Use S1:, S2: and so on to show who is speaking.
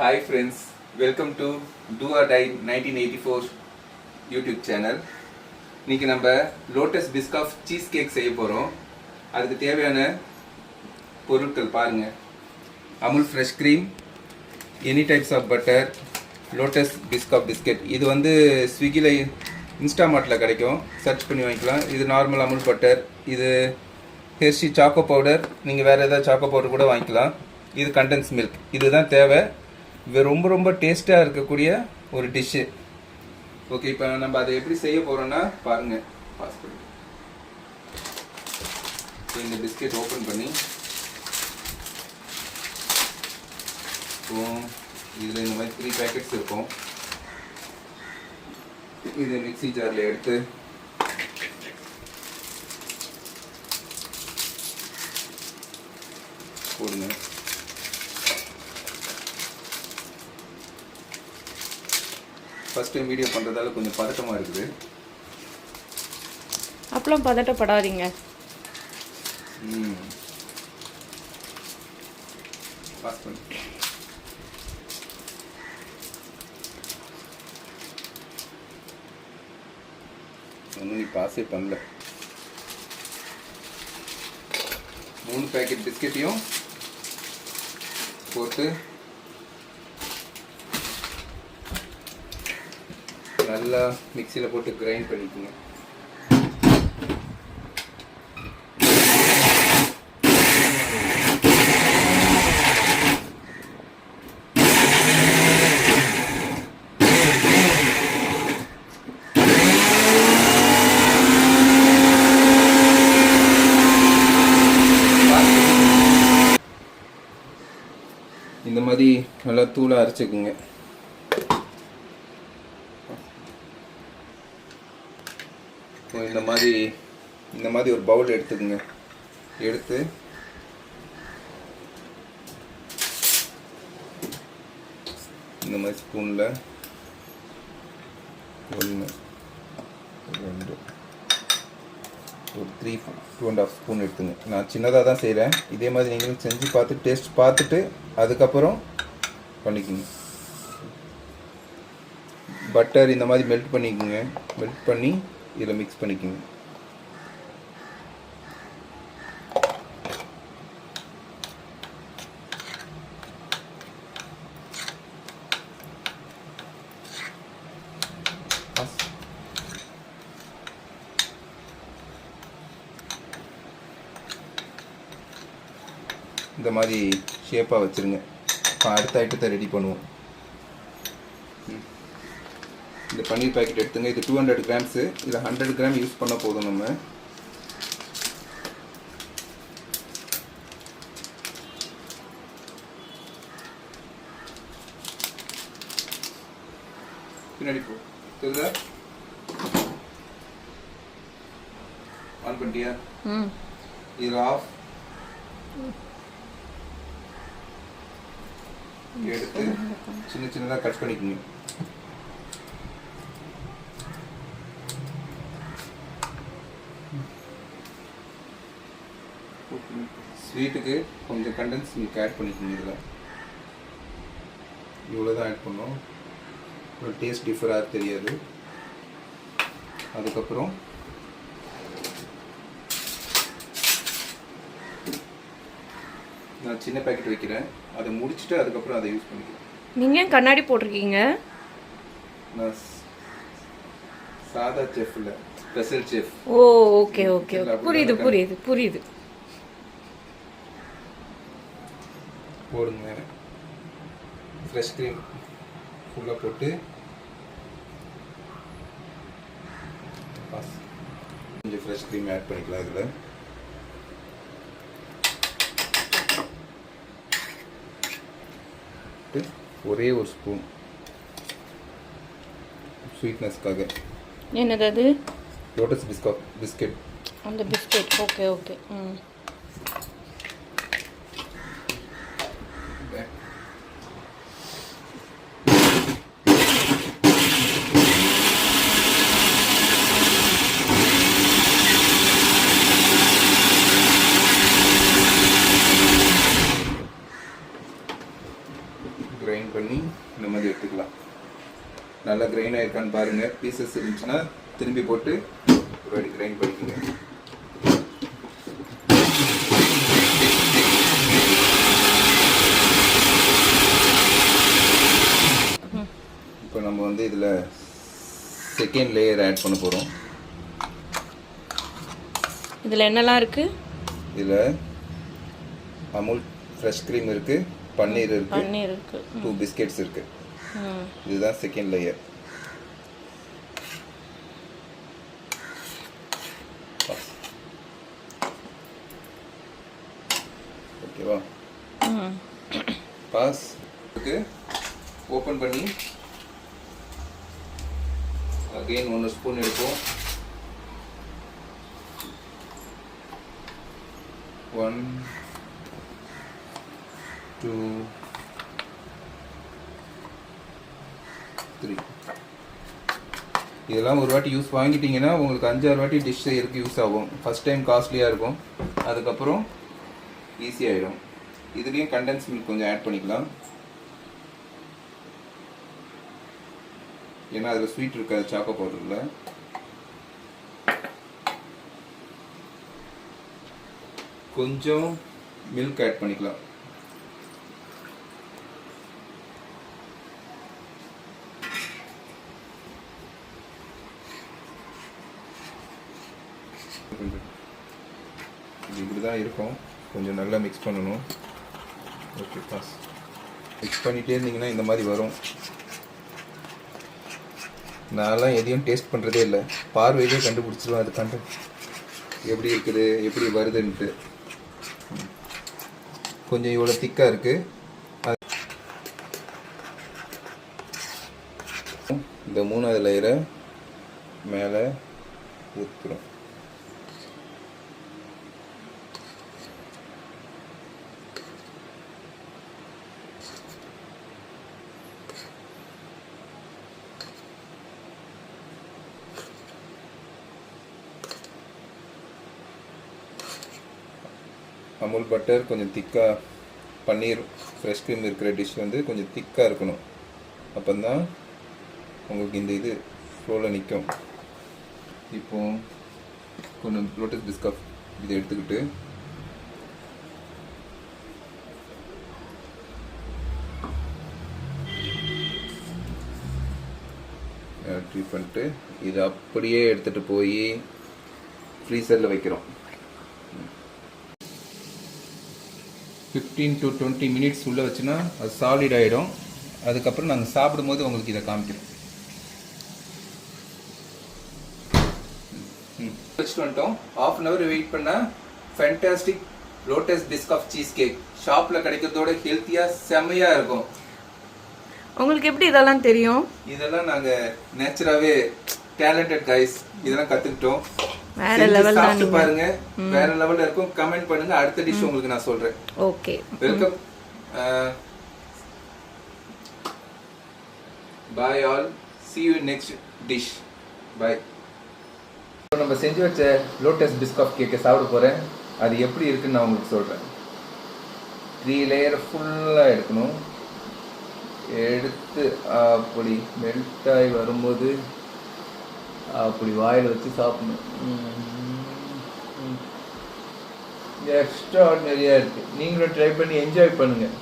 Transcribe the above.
S1: Hi friends, welcome to Do or Die 1984 YouTube channel. இன்றைக்கி நம்ம lotus Biscoff cheese cake செய்ய போகிறோம். அதுக்கு தேவையான பொருட்கள் பாருங்கள். Amul fresh cream, any types of butter, Lotus Biscoff biscuit. இது வந்து ஸ்விக்கியில் இன்ஸ்டாமார்ட்டில் கிடைக்கும், சர்ச் பண்ணி வாங்கிக்கலாம். இது நார்மல் அமுல் பட்டர். இது ஹெர்ஷி சாக்கோ பவுடர், நீங்கள் வேறு ஏதாவது சாக்கோ பவுடர் கூட வாங்கிக்கலாம். இது கண்டென்ஸ் மில்க். இதுதான் தேவை. இது ரொம்ப ரொம்ப டேஸ்ட்டாக இருக்கக்கூடிய ஒரு டிஷ்ஷு. ஓகே, இப்போ நம்ம அதை எப்படி செய்ய போகிறோன்னா பாருங்கள். பாஸ் பண்ணி இந்த பிஸ்கெட் ஓப்பன் பண்ணி இதில் இந்த மாதிரி 3 பேக்கெட்ஸ் இருக்கும். இது மிக்ஸி ஜாரில் எடுத்து போடுங்க. ஃபர்ஸ்ட் டைம் வீடியோ பண்ணுறதால கொஞ்சம் பதட்டமாக இருக்குது.
S2: அப்பெல்லாம் பதட்டப்படாதீங்க.
S1: பாஸ் பண்ணி ஒன்றும் நீ பாஸே பண்ணல. 3 பேக்கெட் பிஸ்கெட்டையும் போட்டு நல்லா மிக்சியில் போட்டு கிரைண்ட் பண்ணிக்கோங்க. இந்த மாதிரி நல்லா தூளாக அரைச்சிக்குங்க. இந்த மாதிரி ஒரு பவுல் எடுத்துக்கோங்க. எடுத்து இந்த மாதிரி ஸ்பூனில் 1 2 ஒரு 2.5 ஸ்பூன் எடுத்துங்க. நான் சின்னதாக தான் செய்கிறேன். இதே மாதிரி நீங்களும் செஞ்சு பார்த்து டேஸ்ட் பார்த்துட்டு அதுக்கப்புறம் பண்ணிக்கோங்க. பட்டர் இந்த மாதிரி மெல்ட் பண்ணிக்கோங்க. மெல்ட் பண்ணி இதில் மிக்ஸ் பண்ணிக்கோங்க. இந்த மாதிரி ஷேப்பாக வச்சுருங்க. அடுத்த ஐட்டத்தை ரெடி பண்ணுவோம். இந்த பன்னீர் பேக்கெட் எடுத்துங்க. இது 200 கிராம்ஸு. இதில் 100 கிராம் யூஸ் பண்ண போதும். நம்ம பின்னாடி போ தெரியுதா? ஆன் பண்ணிட்டியா? இதில் ஆஃப் எடுத்து சின்ன சின்னதாக கட் பண்ணிக்கோங்க. ஸ்வீட்டுக்கு கொஞ்சம் கண்டென்ஸ் மில்க் ஆட் பண்ணிக்கோங்க. இதில் இவ்வளோ தான் ஆட் பண்ணோம். ஒரு டேஸ்ட் டிஃபராக தெரியாது. அதுக்கப்புறம் நான் சின்ன பேக்கெட் வைக்கிறேன். அதை முடிச்சுட்டு அதுக்கப்புறம் அதை யூஸ் பண்ணிக்கிறேன்.
S2: நீங்கள் கண்ணாடி போட்டிருக்கீங்க.
S1: நான் சாதா செஃப் இல்லை, ஸ்பெஷல் செஃப்.
S2: ஓ ஓகே ஓகே, புரியுது புரியுது புரியுது.
S1: போடுங்க. ஃப்ரெஷ் க்ரீம் ஃபுல்லாக போட்டு கொஞ்சம் ஃப்ரெஷ் க்ரீம் ஆட் பண்ணிக்கலாம். இதில் ஒரே ஒரு ஸ்பூன் ஸ்வீட்னஸ்க்காக.
S2: என்னது அது?
S1: Lotus biscuit.
S2: அந்த பிஸ்கெட். Okay okay.
S1: கிரைண்ட் பண்ணி இந்த மாதிரி எடுத்துக்கலாம். நல்லா கிரைண்ட் ஆயிருக்கான்னு பாருங்கள். பீசஸ் இருந்துச்சுன்னா திரும்பி போட்டு ஒரு வாட்டி கிரைண்ட் பண்ணிக்கோங்க. இப்போ நம்ம வந்து இதில் செகண்ட் லேயர் ஆட் பண்ண போகிறோம்.
S2: இதில் என்னெல்லாம் இருக்குது?
S1: இதில் அமுல் ஃப்ரெஷ் க்ரீம் இருக்குது, பன்னீர் இருக்குது, 2 பிஸ்கெட்ஸ் இருக்குது. இதுதான் செகண்ட் லேயர். ஓகேவா? பாஸ் ஓப்பன் பண்ணி அகைன் 1 ஸ்பூன் எடுப்போம். 1 2 3. இதெல்லாம் ஒரு வாட்டி யூஸ் வாங்கிட்டீங்கன்னா உங்களுக்கு 5-6 வாட்டி டிஷ் செய்யறதுக்கு யூஸ் ஆகும். ஃபர்ஸ்ட் டைம் காஸ்ட்லியாக இருக்கும், அதுக்கப்புறம் ஈஸியாகிடும். இதுலேயும் கண்டென்ஸ் மில்க் கொஞ்சம் ஆட் பண்ணிக்கலாம். ஏன்னா அதில் ஸ்வீட் இருக்காது சாக்கோ பவுடரில். கொஞ்சம் மில்க் ஆட் பண்ணிக்கலாம். இது இப்படி தான் இருக்கும். கொஞ்சம் நல்லா மிக்ஸ் பண்ணணும். Okay pass. மிக்ஸ் பண்ணிகிட்டே இருந்தீங்கன்னா இந்த மாதிரி வரும். நான்லாம் எதையும் டேஸ்ட் பண்ணுறதே இல்லை, பார்வையிலே கண்டுபிடிச்சிருவேன் அது கண்டென்ட் எப்படி இருக்குது, எப்படி வருதுன்ட்டு. கொஞ்சம் இவ்வளோ திக்காக இருக்குது. இந்த 3வது லேயரை மேலே ஊற்றுறோம். அமுல் பட்டர் கொஞ்சம் திக்காக, பன்னீர் ஃப்ரெஷ் க்ரீம் இருக்கிற டிஷ் வந்து கொஞ்சம் திக்காக இருக்கணும். அப்போ தான் உங்களுக்கு இந்த இது ஃப்ளோவில் நிற்கும். இப்போ கொஞ்சம் லோட்டஸ் பிஸ்கட் இதை எடுத்துக்கிட்டு ட்ரீ பண்ணிட்டு இதை அப்படியே எடுத்துகிட்டு போய் ஃப்ரீசரில் வைக்கிறோம். 15 to 20 மினிட்ஸ் உள்ளே வச்சுன்னா அது சாலிட் ஆகிடும். அதுக்கப்புறம் நாங்கள் சாப்பிடும்போது உங்களுக்கு இதை காமிக்கிறோம். வச்சுட்டு வந்துட்டோம். 1/2 hour வெயிட் பண்ணால் fantastic Lotus biscuit cheese cake ஷாப்பில் கிடைக்கிறதோட ஹெல்த்தியாக செம்மையாக இருக்கும்.
S2: உங்களுக்கு எப்படி இதெல்லாம் தெரியும்?
S1: இதெல்லாம் நாங்கள் நேச்சுராகவே டேலண்டட் கைஸ், இதெல்லாம் கற்றுக்கிட்டோம்.
S2: வேற லெவல் தான்.
S1: பாருங்க, வேற லெவல்ல இருக்கும். கமெண்ட் பண்ணுங்க, அடுத்த டிஷ் உங்களுக்கு நான் சொல்றேன்.
S2: Okay,
S1: welcome. Bye all, see you next dish. Bye. நம்ம செஞ்சு வச்ச லோட்டஸ் பிஸ்கட் கேக்கை சாப்பிட போறேன். அது எப்படி இருக்குன்னு நான் உங்களுக்கு சொல்றேன். 3 லேயர் ஃபுல்லா எடுக்கணும். எடுத்து அப்படி மெல்ட் ஆகி வரும்போது அப்படி வாயில் வச்சு சாப்பிடணும். எக்ஸ்ட்ரா ஆர்டினரியாக இருக்குது. நீங்களும் ட்ரை பண்ணி என்ஜாய் பண்ணுங்கள்.